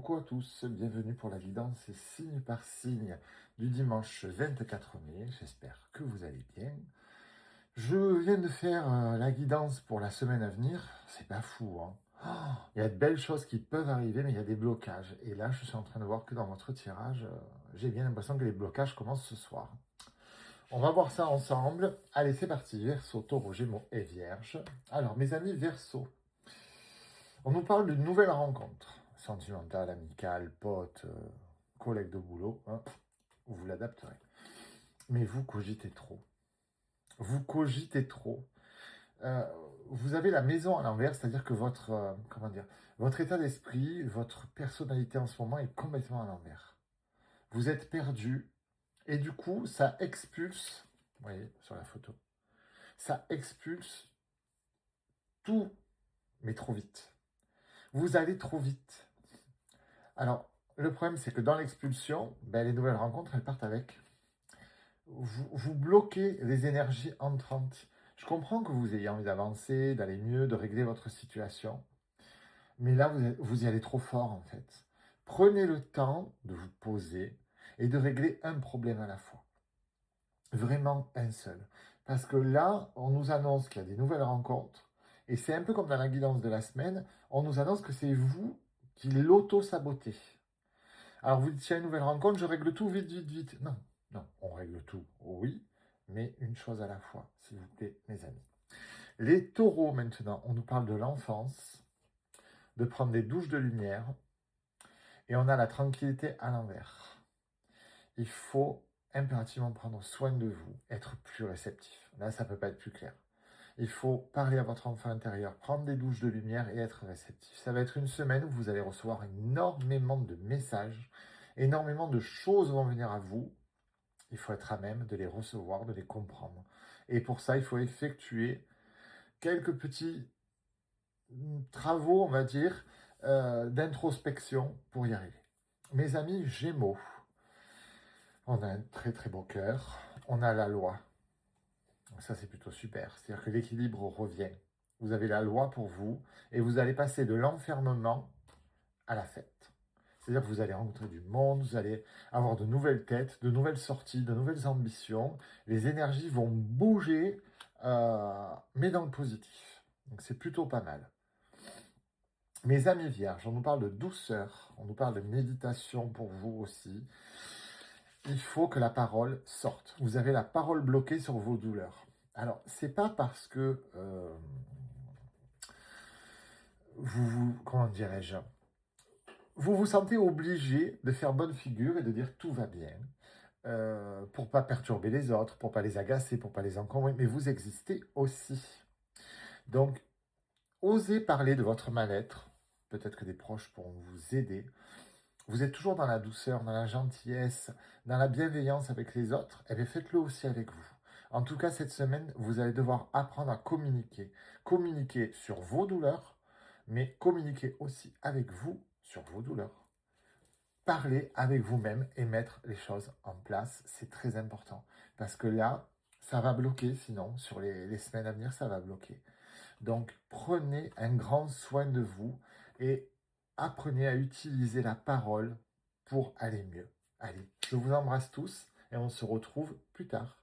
Coucou à tous, bienvenue pour la guidance signe par signe du dimanche 24 mai. J'espère que vous allez bien. Je viens de faire la guidance pour la semaine à venir. C'est pas fou, hein. Il y a de belles choses qui peuvent arriver, mais il y a des blocages. Et là, je suis en train de voir que dans votre tirage, j'ai bien l'impression que les blocages commencent ce soir. On va voir ça ensemble. Allez, c'est parti. Verseau, Taureau, Gémeaux et Vierge. Alors, mes amis Verseau, on nous parle d'une nouvelle rencontre. Sentimentale, amicale, pote, collègue de boulot. Hein, vous l'adapterez. Mais vous cogitez trop. Vous cogitez trop. Euh, vous avez la maison à l'envers, c'est-à-dire que votre état d'esprit, votre personnalité en ce moment est complètement à l'envers. Vous êtes perdu et du coup, ça expulse, vous voyez sur la photo, ça expulse tout, mais trop vite. Vous allez trop vite. Alors, le problème, c'est que dans l'expulsion, les nouvelles rencontres, elles partent avec. Vous bloquez les énergies entrantes. Je comprends que vous ayez envie d'avancer, d'aller mieux, de régler votre situation. Mais là, vous y allez trop fort, en fait. Prenez le temps de vous poser et de régler un problème à la fois. Vraiment un seul. Parce que là, on nous annonce qu'il y a des nouvelles rencontres. Et c'est un peu comme dans la guidance de la semaine. On nous annonce que c'est vous qui l'auto-sabotez. Alors vous dites, s'il y a une nouvelle rencontre, je règle tout vite, vite, vite. Non, non, on règle tout, oui, mais une chose à la fois, s'il vous plaît, mes amis. Les taureaux, maintenant, on nous parle de l'enfance, de prendre des douches de lumière, et on a la tranquillité à l'envers. Il faut impérativement prendre soin de vous, être plus réceptif. Là, ça ne peut pas être plus clair. Il faut parler à votre enfant intérieur, prendre des douches de lumière et être réceptif. Ça va être une semaine où vous allez recevoir énormément de messages, énormément de choses vont venir à vous. Il faut être à même de les recevoir, de les comprendre. Et pour ça, il faut effectuer quelques petits travaux, on va dire, d'introspection pour y arriver. Mes amis Gémeaux, on a un très très beau cœur, on a la loi. Ça, c'est plutôt super. C'est-à-dire que l'équilibre revient. Vous avez la loi pour vous et vous allez passer de l'enfermement à la fête. C'est-à-dire que vous allez rencontrer du monde, vous allez avoir de nouvelles têtes, de nouvelles sorties, de nouvelles ambitions. Les énergies vont bouger, mais dans le positif. Donc c'est plutôt pas mal. Mes amis vierges, on nous parle de douceur, on nous parle de méditation pour vous aussi. Il faut que la parole sorte. Vous avez la parole bloquée sur vos douleurs. Alors, c'est pas parce que comment dirais-je, vous vous sentez obligé de faire bonne figure et de dire tout va bien, pour pas perturber les autres, pour pas les agacer, pour pas les encombrer, mais vous existez aussi. Donc, osez parler de votre mal-être. Peut-être que des proches pourront vous aider. Vous êtes toujours dans la douceur, dans la gentillesse, dans la bienveillance avec les autres, et bien faites-le aussi avec vous. En tout cas, cette semaine, vous allez devoir apprendre à communiquer. Communiquer sur vos douleurs, mais communiquer aussi avec vous sur vos douleurs. Parler avec vous-même et mettre les choses en place, c'est très important. Parce que là, ça va bloquer, sinon, sur les semaines à venir, ça va bloquer. Donc, prenez un grand soin de vous et apprenez à utiliser la parole pour aller mieux. Allez, je vous embrasse tous et on se retrouve plus tard.